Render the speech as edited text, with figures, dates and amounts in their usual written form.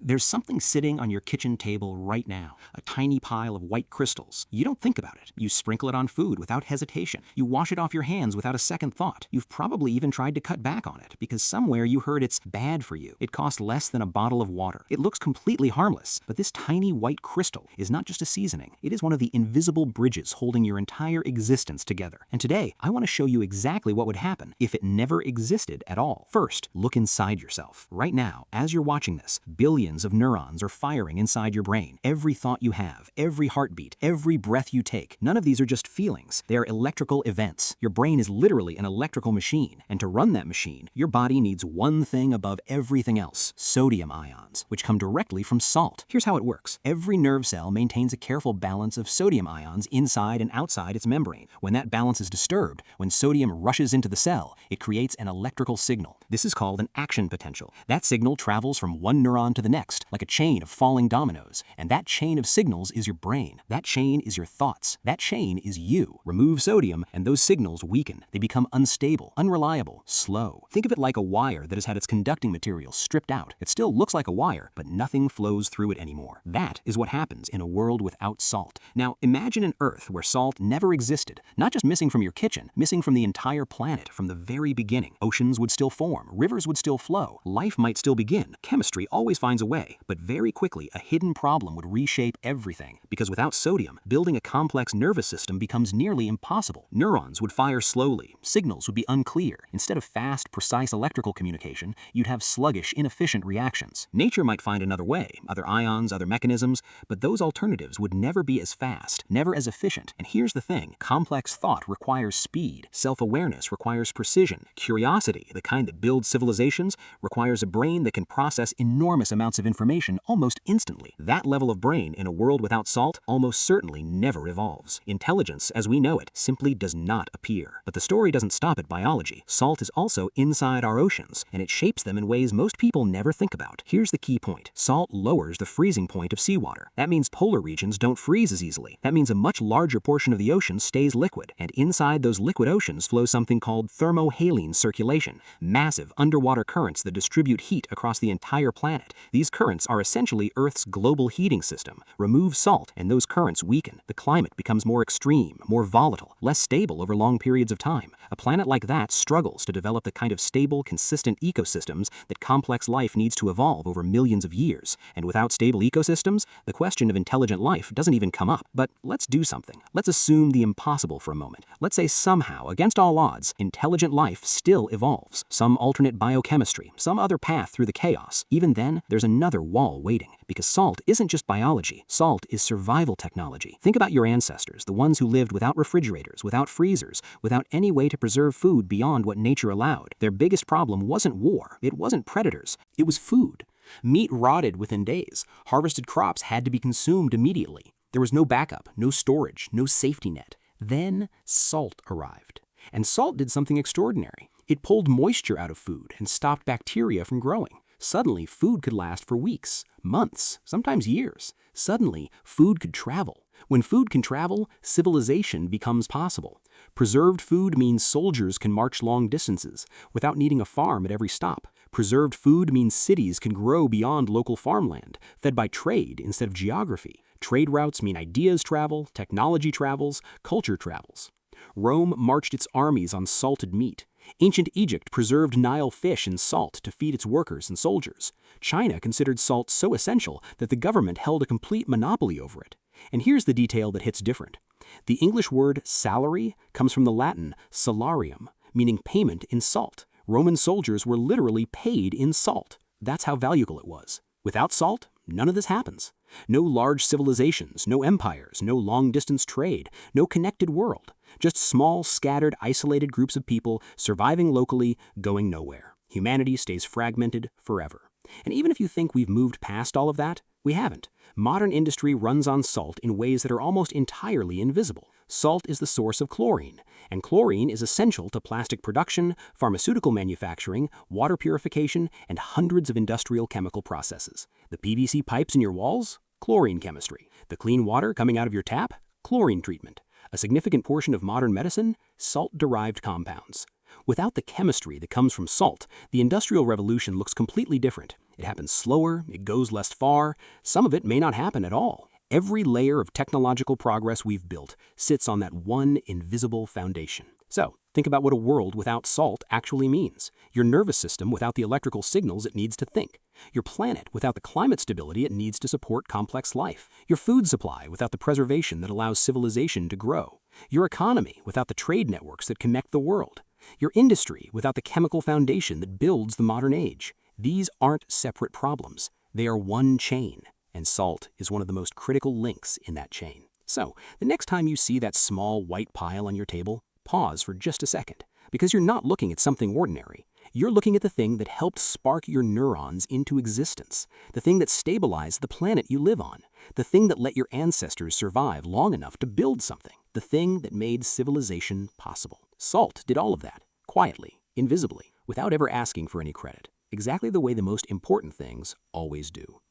There's something sitting on your kitchen table right now, a tiny pile of white crystals. You don't think about it. You sprinkle it on food without hesitation. You wash it off your hands without a second thought. You've probably even tried to cut back on it because somewhere you heard it's bad for you. It costs less than a bottle of water. It looks completely harmless, but this tiny white crystal is not just a seasoning. It is one of the invisible bridges holding your entire existence together. And today, I want to show you exactly what would happen if it never existed at all. First, look inside yourself. Right now, as you're watching this, billions of neurons are firing inside your brain. Every thought you have, every heartbeat, every breath you take, none of these are just feelings. They are electrical events. Your brain is literally an electrical machine, and to run that machine, your body needs one thing above everything else: sodium ions, which come directly from salt. Here's how it works. Every nerve cell maintains a careful balance of sodium ions inside and outside its membrane. When that balance is disturbed, when sodium rushes into the cell, it creates an electrical signal. This is called an action potential. That signal travels from one neuron to the next, like a chain of falling dominoes. And that chain of signals is your brain. That chain is your thoughts. That chain is you. Remove sodium, and those signals weaken. They become unstable, unreliable, slow. Think of it like a wire that has had its conducting material stripped out. It still looks like a wire, but nothing flows through it anymore. That is what happens in a world without salt. Now, imagine an Earth where salt never existed. Not just missing from your kitchen, missing from the entire planet from the very beginning. Oceans would still form, rivers would still flow, life might still begin. Chemistry always finds a way, but very quickly a hidden problem would reshape everything. Because without sodium, building a complex nervous system becomes nearly impossible. Neurons would fire slowly, signals would be unclear. Instead of fast, precise electrical communication, you'd have sluggish, inefficient reactions. Nature might find another way, other ions, other mechanisms, but those alternatives would never be as fast, never as efficient. And here's the thing: complex thought requires speed, self-awareness requires precision, curiosity, the kind that builds civilizations, requires a brain that can process enormous amounts of information almost instantly. That level of brain in a world without salt almost certainly never evolves. Intelligence, as we know it, simply does not appear. But the story doesn't stop at biology. Salt is also inside our oceans, and it shapes them in ways most people never think about. Here's the key point: salt lowers the freezing point of seawater. That means polar regions don't freeze as easily. That means a much larger portion of the ocean stays liquid, and inside those liquid oceans flows something called thermohaline circulation, massive underwater currents that distribute heat across the entire planet. These currents are essentially Earth's global heating system. Remove salt, and those currents weaken. The climate becomes more extreme, more volatile, less stable over long periods of time. A planet like that struggles to develop the kind of stable, consistent ecosystems that complex life needs to evolve over millions of years. And without stable ecosystems, the question of intelligent life doesn't even come up. But let's do something. Let's assume the impossible for a moment. Let's say somehow, against all odds, intelligent life still evolves. Some alternate biochemistry, some other path through the chaos. Even then, there's another wall waiting. Because salt isn't just biology. Salt is survival technology. Think about your ancestors, the ones who lived without refrigerators, without freezers, without any way to preserve food beyond what nature allowed. Their biggest problem wasn't war. It wasn't predators. It was food. Meat rotted within days. Harvested crops had to be consumed immediately. There was no backup, no storage, no safety net. Then salt arrived. And salt did something extraordinary. It pulled moisture out of food and stopped bacteria from growing. Suddenly, food could last for weeks, months, sometimes years. Suddenly, food could travel. When food can travel, civilization becomes possible. Preserved food means soldiers can march long distances without needing a farm at every stop. Preserved food means cities can grow beyond local farmland, fed by trade instead of geography. Trade routes mean ideas travel, technology travels, culture travels. Rome marched its armies on salted meat. Ancient Egypt preserved Nile fish in salt to feed its workers and soldiers. China considered salt so essential that the government held a complete monopoly over it. And here's the detail that hits different. The English word salary comes from the Latin salarium, meaning payment in salt. Roman soldiers were literally paid in salt. That's how valuable it was. Without salt, none of this happens. No large civilizations, no empires, no long-distance trade, no connected world. Just small, scattered, isolated groups of people surviving locally, going nowhere. Humanity stays fragmented forever. And even if you think we've moved past all of that, we haven't. Modern industry runs on salt in ways that are almost entirely invisible. Salt is the source of chlorine, and chlorine is essential to plastic production, pharmaceutical manufacturing, water purification, and hundreds of industrial chemical processes. The PVC pipes in your walls? Chlorine chemistry. The clean water coming out of your tap? Chlorine treatment. A significant portion of modern medicine? Salt-derived compounds. Without the chemistry that comes from salt, the Industrial Revolution looks completely different. It happens slower, it goes less far, some of it may not happen at all. Every layer of technological progress we've built sits on that one invisible foundation. So, think about what a world without salt actually means. Your nervous system without the electrical signals it needs to think. Your planet without the climate stability it needs to support complex life. Your food supply without the preservation that allows civilization to grow. Your economy without the trade networks that connect the world. Your industry without the chemical foundation that builds the modern age. These aren't separate problems. They are one chain, and salt is one of the most critical links in that chain. So, the next time you see that small white pile on your table, pause for just a second, because you're not looking at something ordinary. You're looking at the thing that helped spark your neurons into existence, the thing that stabilized the planet you live on, the thing that let your ancestors survive long enough to build something, the thing that made civilization possible. Salt did all of that, quietly, invisibly, without ever asking for any credit, exactly the way the most important things always do.